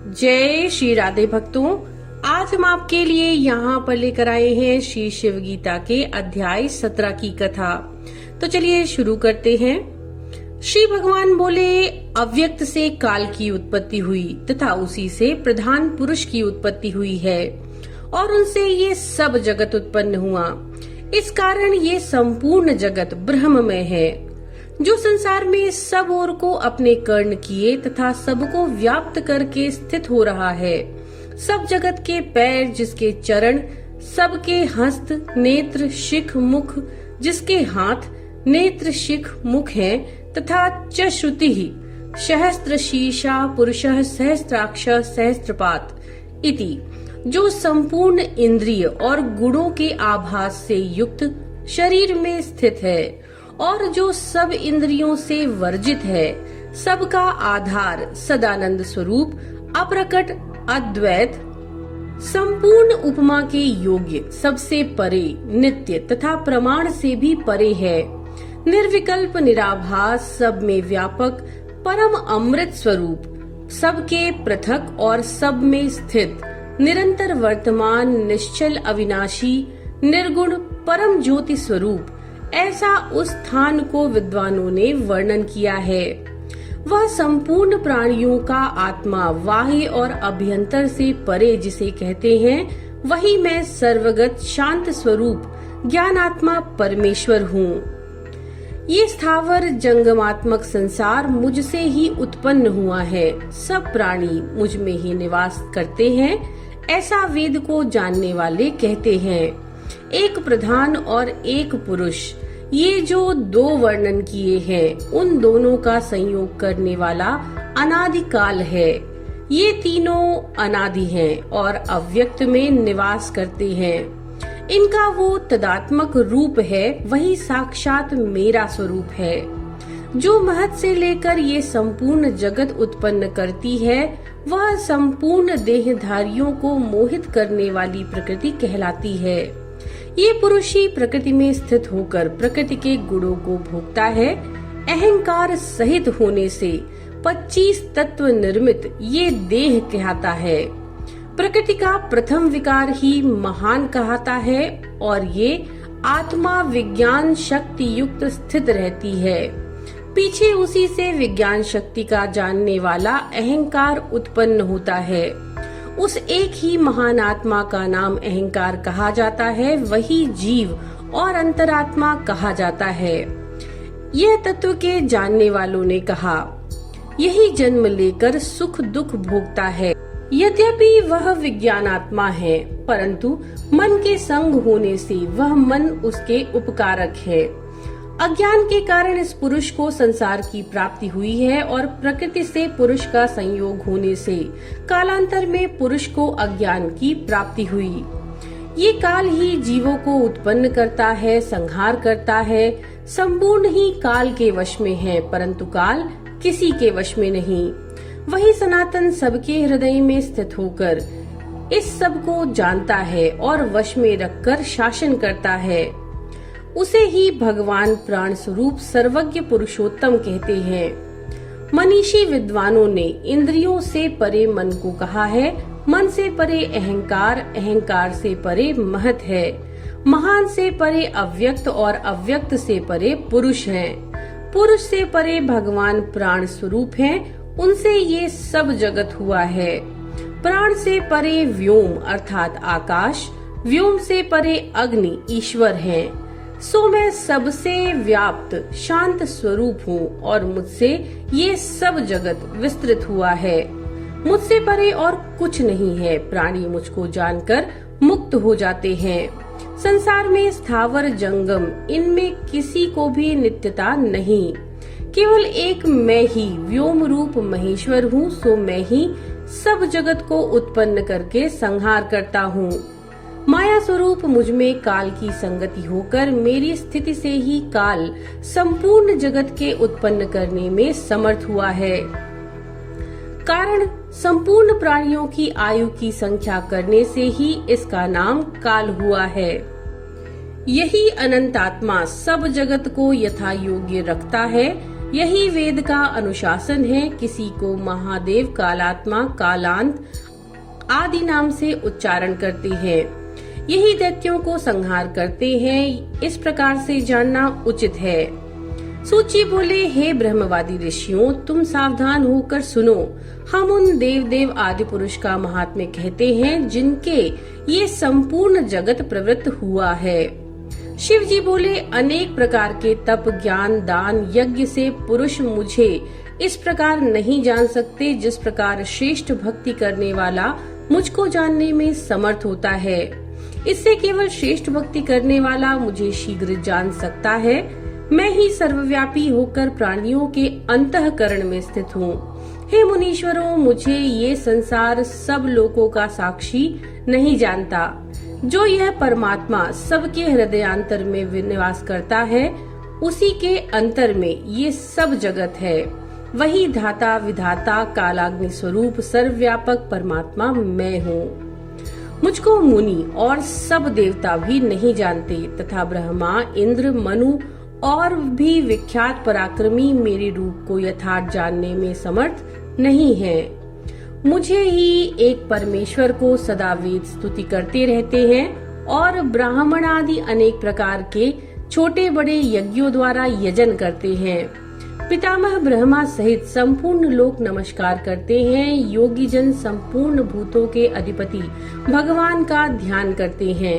जय श्री राधे भक्तों, आज हम आपके लिए यहाँ पर लेकर आए हैं श्री शिव गीता के अध्याय 17 की कथा। तो चलिए शुरू करते हैं। श्री भगवान बोले, अव्यक्त से काल की उत्पत्ति हुई तथा उसी से प्रधान पुरुष की उत्पत्ति हुई है और उनसे ये सब जगत उत्पन्न हुआ। इस कारण ये संपूर्ण जगत ब्रह्ममय है, जो संसार में सब ओर को अपने कर्ण किए तथा सबको व्याप्त करके स्थित हो रहा है। सब जगत के पैर, जिसके चरण, सबके हस्त, नेत्र, शिख, मुख, जिसके हाथ, नेत्र, शिख, मुख हैं, तथा च श्रुति सहस्त्र शीर्षा पुरुषः सहस्त्राक्ष सहस्त्रपात इति, जो संपूर्ण इंद्रिय और गुणों के आभास से युक्त शरीर में स्थित है और जो सब इंद्रियों से वर्जित है, सबका आधार, सदानंद स्वरूप, अप्रकट, अद्वैत, संपूर्ण उपमा के योग्य, सबसे परे, नित्य तथा प्रमाण से भी परे है, निर्विकल्प, निराभास, सब में व्यापक, परम अमृत स्वरूप, सबके पृथक और सब में स्थित, निरंतर वर्तमान, निश्चल, अविनाशी, निर्गुण, परम ज्योति स्वरूप, ऐसा उस स्थान को विद्वानों ने वर्णन किया है। वह संपूर्ण प्राणियों का आत्मा, बाह्य और अभ्यंतर से परे जिसे कहते हैं, वही मैं सर्वगत शांत स्वरूप ज्ञानात्मा परमेश्वर हूँ। ये स्थावर जंगमात्मक संसार मुझसे ही उत्पन्न हुआ है। सब प्राणी मुझ में ही निवास करते हैं, ऐसा वेद को जानने वाले कहते हैं। एक प्रधान और एक पुरुष, ये जो दो वर्णन किए हैं, उन दोनों का संयोग करने वाला अनादि काल है। ये तीनों अनादि हैं और अव्यक्त में निवास करते हैं। इनका वो तदात्मक रूप है, वही साक्षात मेरा स्वरूप है। जो महत से लेकर ये संपूर्ण जगत उत्पन्न करती है, वह संपूर्ण देहधारियों को मोहित करने वाली प्रकृति कहलाती है। ये पुरुष ही प्रकृति में स्थित होकर प्रकृति के गुणों को भोगता है। अहंकार सहित होने से 25 तत्व निर्मित ये देह कहता है। प्रकृति का प्रथम विकार ही महान कहता है और ये आत्मा विज्ञान शक्ति युक्त स्थित रहती है। पीछे उसी से विज्ञान शक्ति का जानने वाला अहंकार उत्पन्न होता है। उस एक ही महान आत्मा का नाम अहंकार कहा जाता है, वही जीव और अंतरात्मा कहा जाता है। यह तत्व के जानने वालों ने कहा, यही जन्म लेकर सुख दुख भोगता है। यद्यपि वह विज्ञानात्मा है, परंतु मन के संग होने से वह मन उसके उपकारक है। अज्ञान के कारण इस पुरुष को संसार की प्राप्ति हुई है और प्रकृति से पुरुष का संयोग होने से कालांतर में पुरुष को अज्ञान की प्राप्ति हुई। ये काल ही जीवों को उत्पन्न करता है, संहार करता है। संपूर्ण ही काल के वश में है, परंतु काल किसी के वश में नहीं। वही सनातन सबके हृदय में स्थित होकर इस सब को जानता है और वश में रखकर शासन करता है। उसे ही भगवान प्राण स्वरूप सर्वज्ञ पुरुषोत्तम कहते हैं। मनीषी विद्वानों ने इंद्रियों से परे मन को कहा है, मन से परे अहंकार, अहंकार से परे महत है, महान से परे अव्यक्त और अव्यक्त से परे पुरुष है, पुरुष से परे भगवान प्राण स्वरूप हैं, उनसे ये सब जगत हुआ है। प्राण से परे व्योम अर्थात आकाश, व्योम से परे अग्नि ईश्वर हैं। सो मैं सबसे व्याप्त शांत स्वरूप हूँ और मुझसे ये सब जगत विस्तृत हुआ है। मुझसे परे और कुछ नहीं है। प्राणी मुझको जानकर मुक्त हो जाते हैं। संसार में स्थावर जंगम, इनमें किसी को भी नित्यता नहीं। केवल एक मैं ही व्योम रूप महेश्वर हूँ। सो मैं ही सब जगत को उत्पन्न करके संहार करता हूँ। माया स्वरूप मुझ में काल की संगति होकर मेरी स्थिति से ही काल संपूर्ण जगत के उत्पन्न करने में समर्थ हुआ है। कारण संपूर्ण प्राणियों की आयु की संख्या करने से ही इसका नाम काल हुआ है। यही अनंत आत्मा सब जगत को यथा योग्य रखता है। यही वेद का अनुशासन है। किसी को महादेव, कालात्मा, कालांत आदि नाम से उच्चारण करते हैं। यही दैत्यों को संहार करते हैं। इस प्रकार से जानना उचित है। सूची बोले, हे ब्रह्मवादी ऋषियों, तुम सावधान होकर सुनो। हम उन देव आदि पुरुष का महात्म्य कहते हैं जिनके ये संपूर्ण जगत प्रवृत्त हुआ है। शिव जी बोले, अनेक प्रकार के तप, ज्ञान, दान, यज्ञ से पुरुष मुझे इस प्रकार नहीं जान सकते जिस प्रकार श्रेष्ठ भक्ति करने वाला मुझको जानने में समर्थ होता है। इससे केवल श्रेष्ठ भक्ति करने वाला मुझे शीघ्र जान सकता है। मैं ही सर्वव्यापी होकर प्राणियों के अंतःकरण में स्थित हूँ। हे मुनीश्वरों, मुझे ये संसार सब लोकों का साक्षी नहीं जानता। जो यह परमात्मा सबके हृदयांतर में निवास करता है, उसी के अंतर में ये सब जगत है। वही धाता, विधाता, कालाग्नि स्वरूप सर्वव्यापक परमात्मा मैं हूँ। मुझको मुनि और सब देवता भी नहीं जानते तथा ब्रह्मा, इंद्र, मनु और भी विख्यात पराक्रमी मेरे रूप को यथार्थ जानने में समर्थ नहीं है। मुझे ही एक परमेश्वर को सदा वेद स्तुति करते रहते हैं और ब्राह्मण आदि अनेक प्रकार के छोटे बड़े यज्ञों द्वारा यजन करते हैं। पितामह ब्रह्मा सहित संपूर्ण लोक नमस्कार करते हैं। योगी जन संपूर्ण भूतों के अधिपति भगवान का ध्यान करते हैं।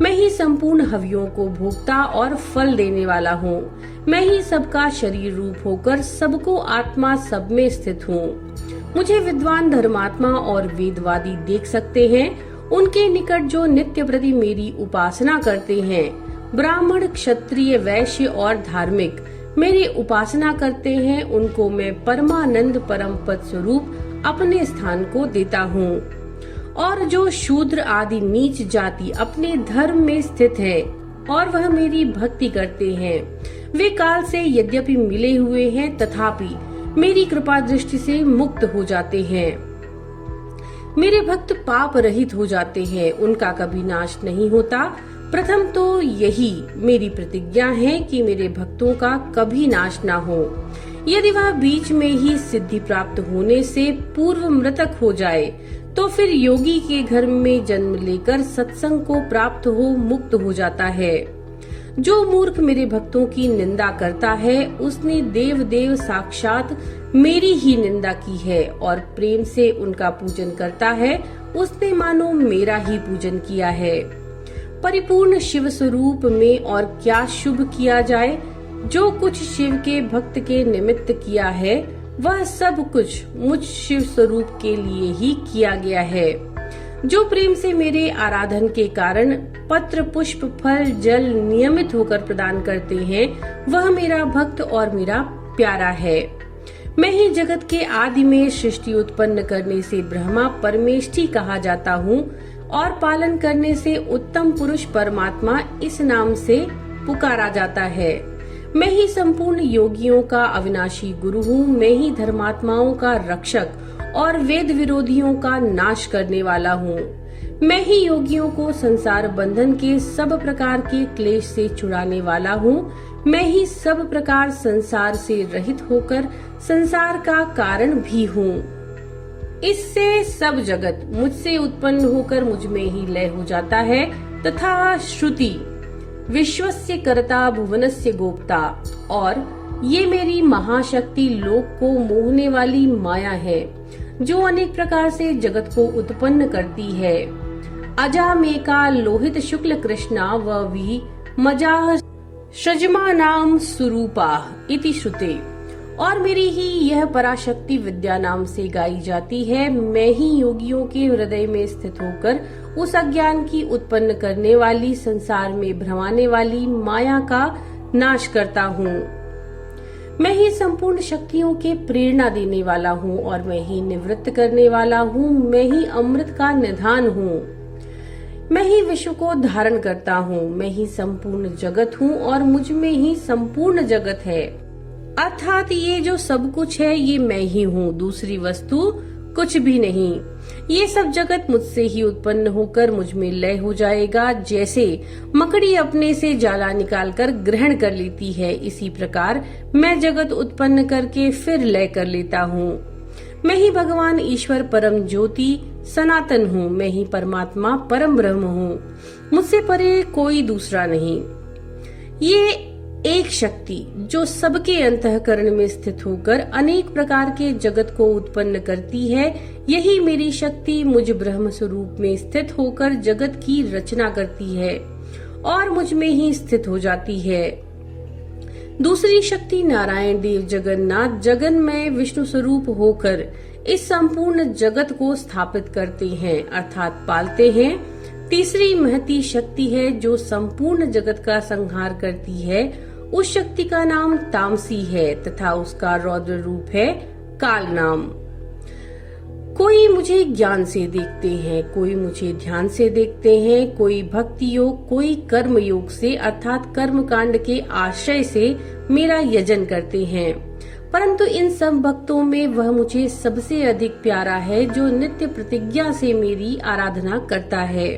मैं ही संपूर्ण हवियों को भोगता और फल देने वाला हूँ। मैं ही सबका शरीर रूप होकर सबको आत्मा सब में स्थित हूँ। मुझे विद्वान, धर्मात्मा और वेदवादी देख सकते हैं। उनके निकट जो नित्य प्रति मेरी उपासना करते हैं, ब्राह्मण, क्षत्रिय, वैश्य और धार्मिक मेरी उपासना करते हैं, उनको मैं परमानंद परम पद स्वरूप अपने स्थान को देता हूँ। और जो शूद्र आदि नीच जाति अपने धर्म में स्थित है और वह मेरी भक्ति करते हैं, वे काल से यद्यपि मिले हुए हैं तथापि मेरी कृपा दृष्टि से मुक्त हो जाते हैं। मेरे भक्त पाप रहित हो जाते हैं, उनका कभी नाश नहीं होता। प्रथम तो यही मेरी प्रतिज्ञा है कि मेरे भक्तों का कभी नाश ना हो। यदि वह बीच में ही सिद्धि प्राप्त होने से पूर्व मृतक हो जाए तो फिर योगी के घर में जन्म लेकर सत्संग को प्राप्त हो मुक्त हो जाता है। जो मूर्ख मेरे भक्तों की निंदा करता है, उसने देव साक्षात मेरी ही निंदा की है, और प्रेम से उनका पूजन करता है, उसने मानो मेरा ही पूजन किया है। परिपूर्ण शिव स्वरूप में और क्या शुभ किया जाए। जो कुछ शिव के भक्त के निमित्त किया है, वह सब कुछ मुझ शिव स्वरूप के लिए ही किया गया है। जो प्रेम से मेरे आराधन के कारण पत्र, पुष्प, फल, जल नियमित होकर प्रदान करते हैं, वह मेरा भक्त और मेरा प्यारा है। मैं ही जगत के आदि में सृष्टि उत्पन्न करने से ब्रह्मा परमेष्ठी कहा जाता हूँ और पालन करने से उत्तम पुरुष परमात्मा इस नाम से पुकारा जाता है। मैं ही संपूर्ण योगियों का अविनाशी गुरु हूँ। मैं ही धर्मात्माओं का रक्षक और वेद विरोधियों का नाश करने वाला हूँ। मैं ही योगियों को संसार बंधन के सब प्रकार के क्लेश से छुड़ाने वाला हूँ। मैं ही सब प्रकार संसार से रहित होकर संसार का कारण भी हूँ। इससे सब जगत मुझसे उत्पन्न होकर मुझ में ही लय हो जाता है तथा श्रुति विश्वस्य कर्ता भुवनस्य गोप्ता, और ये मेरी महाशक्ति लोक को मोहने वाली माया है जो अनेक प्रकार से जगत को उत्पन्न करती है। अजा मेका लोहित शुक्ल कृष्णा व वी मजा सजमा नाम स्वरूपा इति श्रुते, और मेरी ही यह पराशक्ति विद्या नाम से गाई जाती है। मैं ही योगियों के हृदय में स्थित होकर उस अज्ञान की उत्पन्न करने वाली, संसार में भ्रमाने वाली माया का नाश करता हूँ। मैं ही संपूर्ण शक्तियों के प्रेरणा देने वाला हूँ और मैं ही निवृत्त करने वाला हूँ। मैं ही अमृत का निधान हूँ। मैं ही विश्व को धारण करता हूँ। मैं ही संपूर्ण जगत हूँ और मुझ में ही संपूर्ण जगत है। अर्थात ये जो सब कुछ है ये मैं ही हूँ, दूसरी वस्तु कुछ भी नहीं। ये सब जगत मुझसे ही उत्पन्न होकर मुझ में लय हो जाएगा। जैसे मकड़ी अपने से जाला निकालकर ग्रहण कर लेती है, इसी प्रकार मैं जगत उत्पन्न करके फिर लय कर लेता हूँ। मैं ही भगवान ईश्वर परम ज्योति सनातन हूँ। मैं ही परमात्मा परम ब्रह्म हूँ। मुझसे परे कोई दूसरा नहीं। ये एक शक्ति जो सबके अंतःकरण में स्थित होकर अनेक प्रकार के जगत को उत्पन्न करती है, यही मेरी शक्ति मुझ ब्रह्म स्वरूप में स्थित होकर जगत की रचना करती है और मुझ में ही स्थित हो जाती है। दूसरी शक्ति नारायण देव जगन्नाथ जगन्मय विष्णु स्वरूप होकर इस संपूर्ण जगत को स्थापित करते हैं अर्थात पालते हैं। तीसरी महती शक्ति है जो संपूर्ण जगत का संहार करती है। उस शक्ति का नाम तामसी है तथा उसका रौद्र रूप है काल नाम। कोई मुझे ज्ञान से देखते हैं, कोई मुझे ध्यान से देखते हैं, कोई भक्ति योग, कोई कर्म योग से अर्थात कर्म कांड के आश्रय से मेरा यजन करते हैं। परंतु इन सब भक्तों में वह मुझे सबसे अधिक प्यारा है जो नित्य प्रतिज्ञा से मेरी आराधना करता है।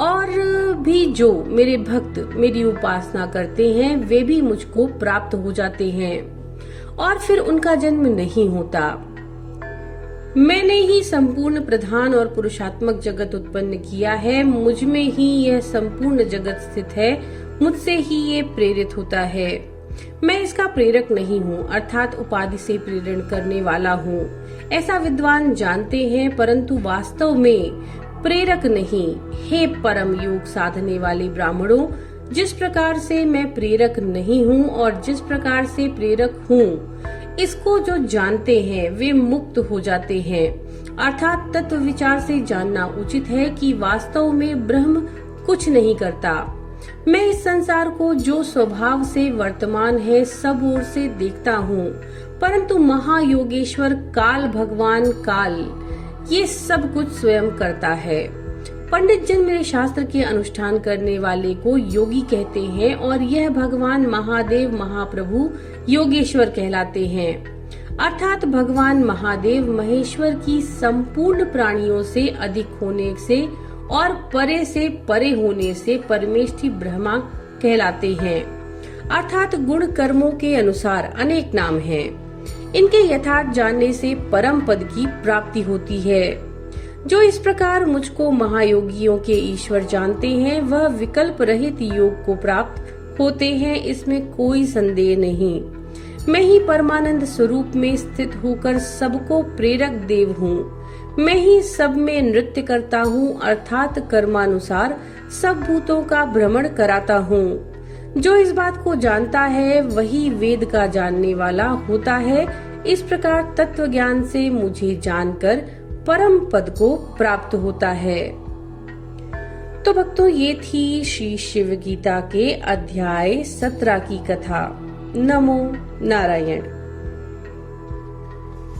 और भी जो मेरे भक्त मेरी उपासना करते हैं वे भी मुझको प्राप्त हो जाते हैं और फिर उनका जन्म नहीं होता। मैंने ही संपूर्ण प्रधान और पुरुषात्मक जगत उत्पन्न किया है। मुझ में ही यह संपूर्ण जगत स्थित है। मुझसे ही ये प्रेरित होता है। मैं इसका प्रेरक नहीं हूँ अर्थात उपाधि से प्रेरण करने वाला हूँ, ऐसा विद्वान जानते हैं, परंतु वास्तव में प्रेरक नहीं। हे परम योग साधने वाले ब्राह्मणों, जिस प्रकार से मैं प्रेरक नहीं हूँ और जिस प्रकार से प्रेरक हूँ, इसको जो जानते हैं वे मुक्त हो जाते हैं। अर्थात तत्व विचार से जानना उचित है कि वास्तव में ब्रह्म कुछ नहीं करता। मैं इस संसार को जो स्वभाव से वर्तमान है सब ओर से देखता हूँ, परंतु महायोगेश्वर काल भगवान काल ये सब कुछ स्वयं करता है। पंडित जन मेरे शास्त्र के अनुष्ठान करने वाले को योगी कहते हैं और यह भगवान महादेव महाप्रभु योगेश्वर कहलाते हैं। अर्थात भगवान महादेव महेश्वर की संपूर्ण प्राणियों से अधिक होने से और परे से परे होने से परमेष्ठी ब्रह्मा कहलाते हैं। अर्थात गुण कर्मों के अनुसार अनेक नाम हैं। इनके यथार्थ जानने से परम पद की प्राप्ति होती है। जो इस प्रकार मुझको महायोगियों के ईश्वर जानते हैं वह विकल्प रहित योग को प्राप्त होते हैं, इसमें कोई संदेह नहीं। मैं ही परमानंद स्वरूप में स्थित होकर सबको प्रेरक देव हूँ। मैं ही सब में नृत्य करता हूँ अर्थात कर्मानुसार सब भूतों का भ्रमण कराता हूँ। जो इस बात को जानता है वही वेद का जानने वाला होता है। इस प्रकार तत्व ज्ञान से मुझे जानकर परम पद को प्राप्त होता है। तो भक्तों, ये थी श्री शिव गीता के अध्याय 17 की कथा। नमो नारायण।